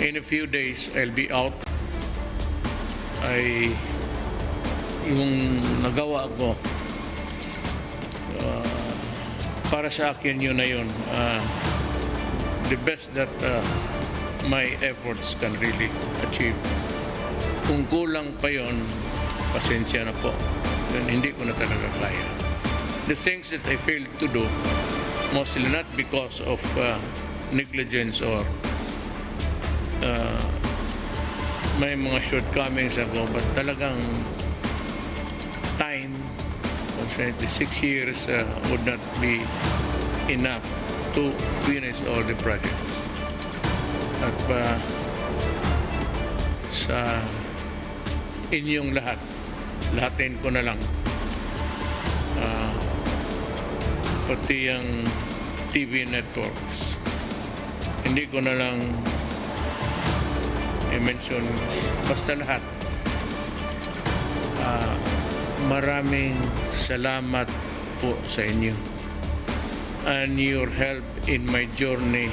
In a few days, I'll be out. Yung nagawa ko, para sa akin yun na yun. The best that my efforts can really achieve. Kung kulang pa yun, pasensya na po. Then, hindi ko na talaga kaya. The things that I failed to do, mostly not because of negligence or may mga shortcomings ako, but talagang time, 6 years would not be enough to finish all the projects. At sa inyong lahatin ko na lang, pati ang TV networks, hindi ko na lang i-mention, basta lahat. Maraming salamat po sa inyo and your help in my journey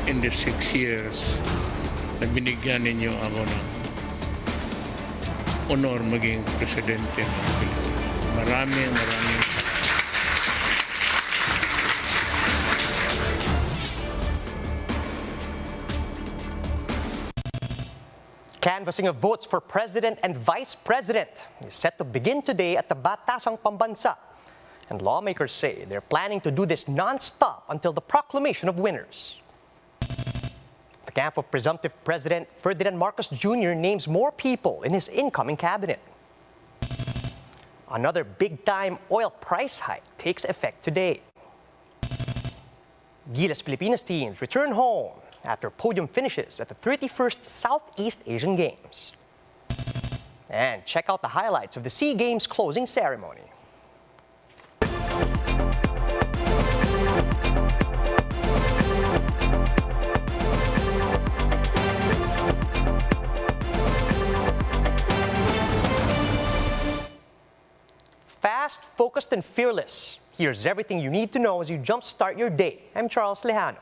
in the 6 years na binigyan ninyo ako ng honor maging presidente ng Pilipinas. Maraming Canvassing of votes for President and Vice President is set to begin today at the Batasang Pambansa. And lawmakers say they're planning to do this non-stop until the proclamation of winners. The camp of presumptive President Ferdinand Marcos Jr. names more people in his incoming cabinet. Another big-time oil price hike takes effect today. Gilas Pilipinas teams return home after podium finishes at the 31st Southeast Asian Games. And check out the highlights of the SEA Games closing ceremony. Fast, focused, and fearless. Here's everything you need to know as you jumpstart your day. I'm Charles Lejano.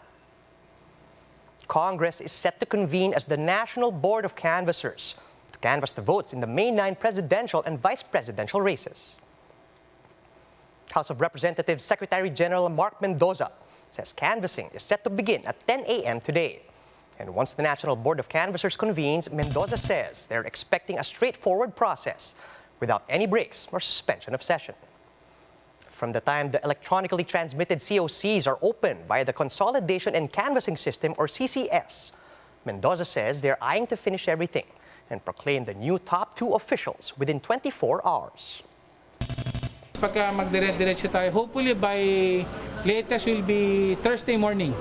Congress is set to convene as the National Board of Canvassers to canvass the votes in the May 9 presidential and vice presidential races. House of Representatives Secretary General Mark Mendoza says canvassing is set to begin at 10 a.m. today. And once the National Board of Canvassers convenes, Mendoza says they're expecting a straightforward process without any breaks or suspension of session. From the time the electronically transmitted COCs are opened via the Consolidation and Canvassing System or CCS, Mendoza says they're eyeing to finish everything and proclaim the new top 2 officials within 24 hours. Pagka magdire-diretso tayo, hopefully by latest will be Thursday morning.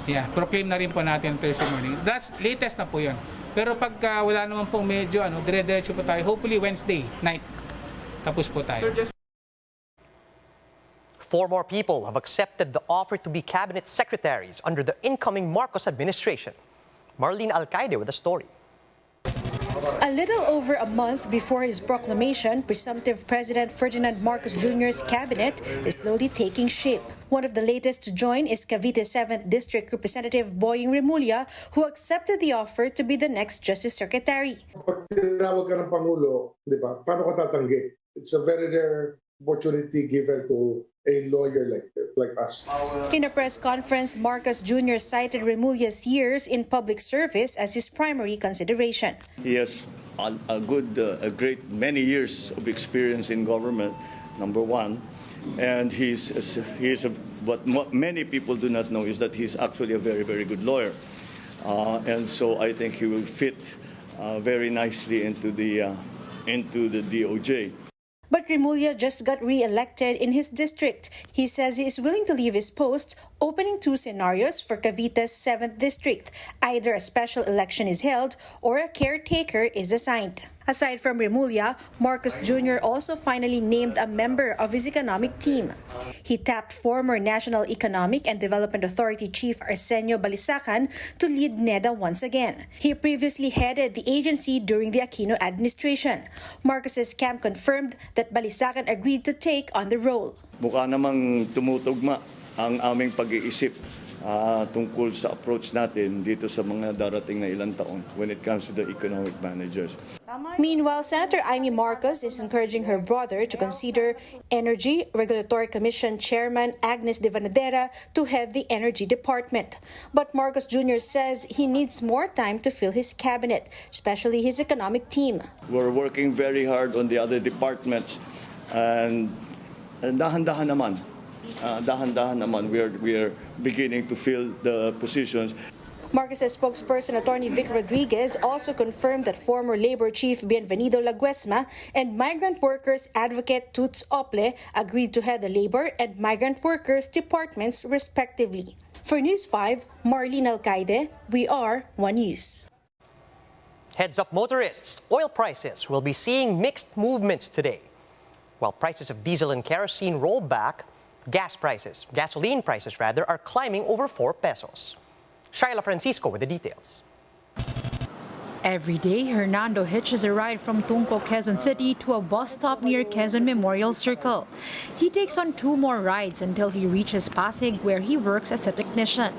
Yeah, proclaim na rin po natin Thursday morning. That's latest na po yun. Pero pagka wala naman pong medyo, dire-diretso po tayo, hopefully Wednesday night. Tapos po tayo. 4 more people have accepted the offer to be cabinet secretaries under the incoming Marcos administration. Marlene Alcaide with the story. A little over a month before his proclamation, presumptive President Ferdinand Marcos Jr.'s cabinet is slowly taking shape. One of the latest to join is Cavite's 7th District Representative Boying Remulla, who accepted the offer to be the next Justice Secretary. Pag tinawag ka ng Pangulo, di ba, paano ka tatanggi? It's a very rare opportunity given to a lawyer like us. In a press conference, Marcos Jr. cited Remulla's years in public service as his primary consideration. He has a great many years of experience in government, number one, and what many people do not know is that he's actually a very, very good lawyer, and so I think he will fit very nicely into the DOJ. But Remulla just got re-elected in his district. He says he is willing to leave his post, opening 2 scenarios for Cavite's 7th district. Either a special election is held or a caretaker is assigned. Aside from Remulla, Marcos Jr. also finally named a member of his economic team. He tapped former National Economic and Development Authority Chief Arsenio Balisacan to lead NEDA once again. He previously headed the agency during the Aquino administration. Marcos's camp confirmed that Balisacan agreed to take on the role. Mukha namang tumutugma ang aming pag-iisip tungkol sa approach natin dito sa mga darating na ilang taon when it comes to the economic managers. Meanwhile, Senator Amy Marcos is encouraging her brother to consider Energy Regulatory Commission Chairman Agnes de Vanadera to head the Energy Department. But Marcos Jr. says he needs more time to fill his cabinet, especially his economic team. We're working very hard on the other departments and dahan-dahan naman. We are beginning to fill the positions. Marcos' spokesperson, Attorney Vic Rodriguez, also confirmed that former Labor Chief Bienvenido Laguesma and migrant workers advocate Toots Ople agreed to head the Labor and Migrant Workers departments respectively. For News 5, Marlene Alcaide, we are One News. Heads up motorists, oil prices will be seeing mixed movements today. While prices of diesel and kerosene roll back, gasoline prices rather, are climbing over 4 pesos. Shaila Francisco with the details. Every day, Hernando hitches a ride from Tungco, Quezon City to a bus stop near Quezon Memorial Circle. He takes on 2 more rides until he reaches Pasig, where he works as a technician.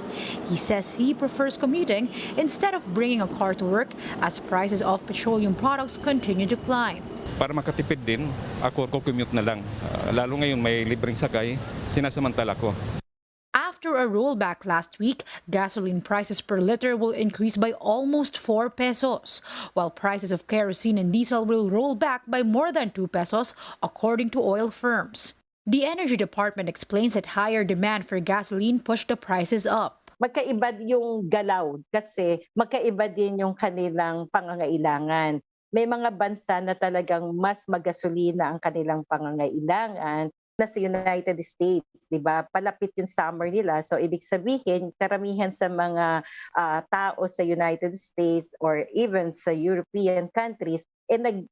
He says he prefers commuting instead of bringing a car to work as prices of petroleum products continue to climb. Para makatipid din, ako commute na lang. Lalo ngayon may libreng sakay, sinasamantala ko. After a rollback last week, gasoline prices per liter will increase by almost 4 pesos, while prices of kerosene and diesel will roll back by more than 2 pesos, according to oil firms. The Energy Department explains that higher demand for gasoline pushed the prices up. Magkaiba yung galaw kasi magkaiba din yung kanilang pangangailangan. May mga bansa na talagang mas magasolina ang kanilang pangangailangan na sa United States, di ba? Palapit yung summer nila. So ibig sabihin, karamihan sa mga tao sa United States or even sa European countries,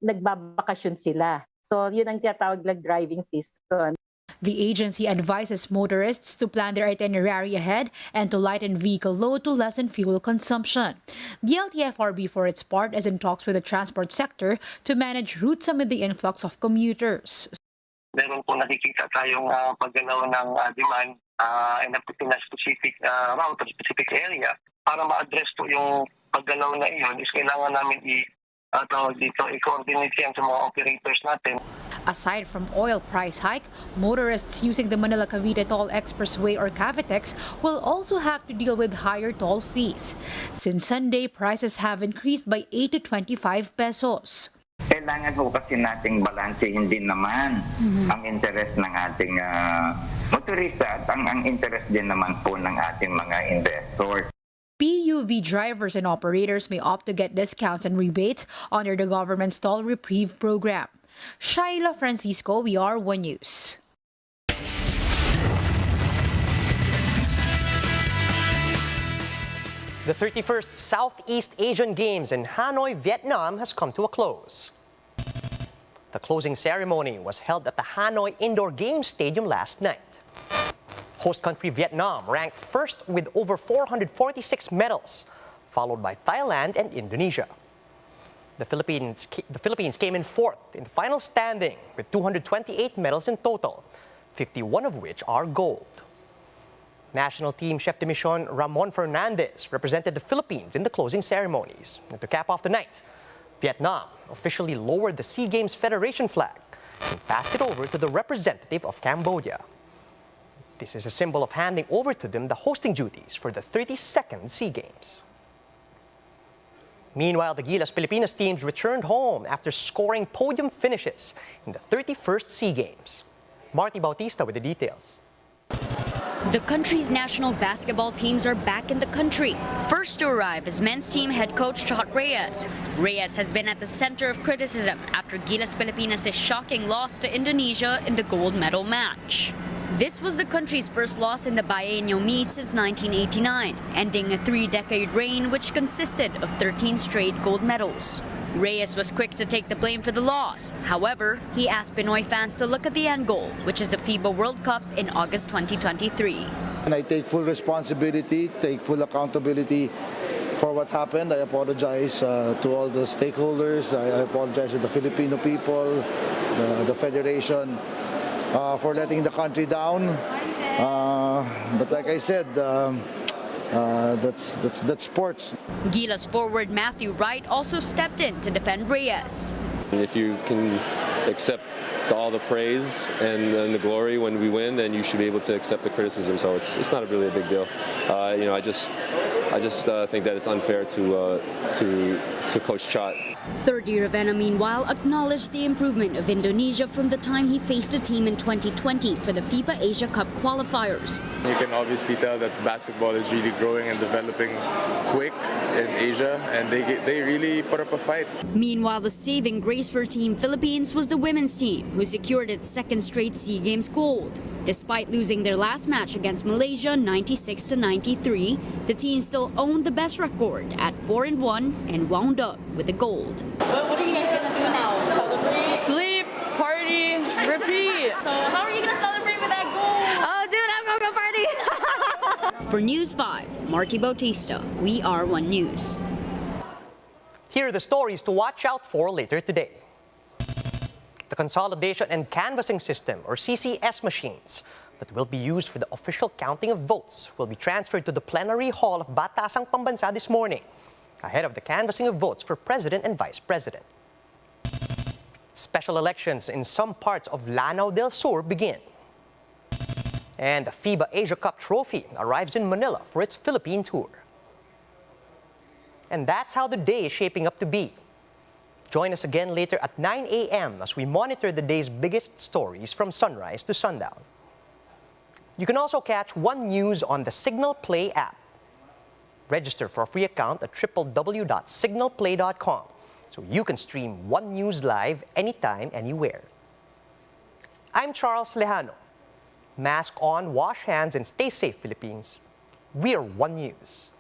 nagbabakasyon sila. So yun ang tinatawag na driving season. The agency advises motorists to plan their itinerary ahead and to lighten vehicle load to lessen fuel consumption. The LTFRB, for its part, is in talks with the transport sector to manage routes amid the influx of commuters. Meron po nakikita tayong paggalaw ng demand in a specific route or specific area. Para ma-address po yung paggalaw na iyon, is kailangan namin i-coordinate yan sa mga operators natin. Aside from oil price hike, motorists using the Manila-Cavite Toll Expressway or Cavitex will also have to deal with higher toll fees. Since Sunday, prices have increased by 8 to 25 pesos. Kailangan po kasi nating balansehin din naman ang interest ng ating motorista at ang interest din naman po ng ating mga investors. PUV drivers and operators may opt to get discounts and rebates under the government's Toll Reprieve program. Shaila Francisco, we are One News. The 31st Southeast Asian Games in Hanoi, Vietnam has come to a close. The closing ceremony was held at the Hanoi Indoor Games Stadium last night. Host country Vietnam ranked first with over 446 medals, followed by Thailand and Indonesia. The Philippines came in 4th in the final standing with 228 medals in total, 51 of which are gold. National team chef de mission Ramon Fernandez represented the Philippines in the closing ceremonies. And to cap off the night, Vietnam officially lowered the SEA Games Federation flag and passed it over to the representative of Cambodia. This is a symbol of handing over to them the hosting duties for the 32nd SEA Games. Meanwhile, the Gilas Pilipinas teams returned home after scoring podium finishes in the 31st SEA Games. Marty Bautista with the details. The country's national basketball teams are back in the country. First to arrive is men's team head coach Chot Reyes. Reyes has been at the center of criticism after Gilas Pilipinas' shocking loss to Indonesia in the gold medal match. This was the country's first loss in the biennial meet since 1989, ending a 3-decade reign which consisted of 13 straight gold medals. Reyes was quick to take the blame for the loss. However, he asked Pinoy fans to look at the end goal, which is the FIBA World Cup in August 2023. And I take full responsibility, take full accountability for what happened. I apologize to all the stakeholders. I apologize to the Filipino people, the Federation, for letting the country down. But like I said, That's sports. Gila's forward Matthew Wright also stepped in to defend Reyes. If you can accept all the praise and the glory when we win, then you should be able to accept the criticism. So it's not really a big deal. I just think that it's unfair to Coach Chot. Third-year Ravenna, meanwhile, acknowledged the improvement of Indonesia from the time he faced the team in 2020 for the FIBA Asia Cup qualifiers. You can obviously tell that basketball is really growing and developing quick in Asia, and they really put up a fight. Meanwhile, the saving grace for Team Philippines was the women's team, who secured its second straight SEA Games gold. Despite losing their last match against Malaysia 96-93, the team still owned the best record at 4-1 and wound up with the gold. What are you guys gonna do now? Celebrate? Sleep, party, repeat. So how are you gonna celebrate with that goal? Oh, dude, I'm gonna go party. For News 5, Marty Bautista, We Are One News. Here are the stories to watch out for later today. The Consolidation and Canvassing System, or CCS machines, that will be used for the official counting of votes will be transferred to the plenary hall of Batasang Pambansa this morning, ahead of the canvassing of votes for President and Vice President. Special elections in some parts of Lanao del Sur begin. And the FIBA Asia Cup trophy arrives in Manila for its Philippine tour. And that's how the day is shaping up to be. Join us again later at 9 a.m. as we monitor the day's biggest stories from sunrise to sundown. You can also catch One News on the Signal Play app. Register for a free account at www.signalplay.com so you can stream One News live anytime, anywhere. I'm Charles Lejano. Mask on, wash hands, and stay safe, Philippines. We're One News.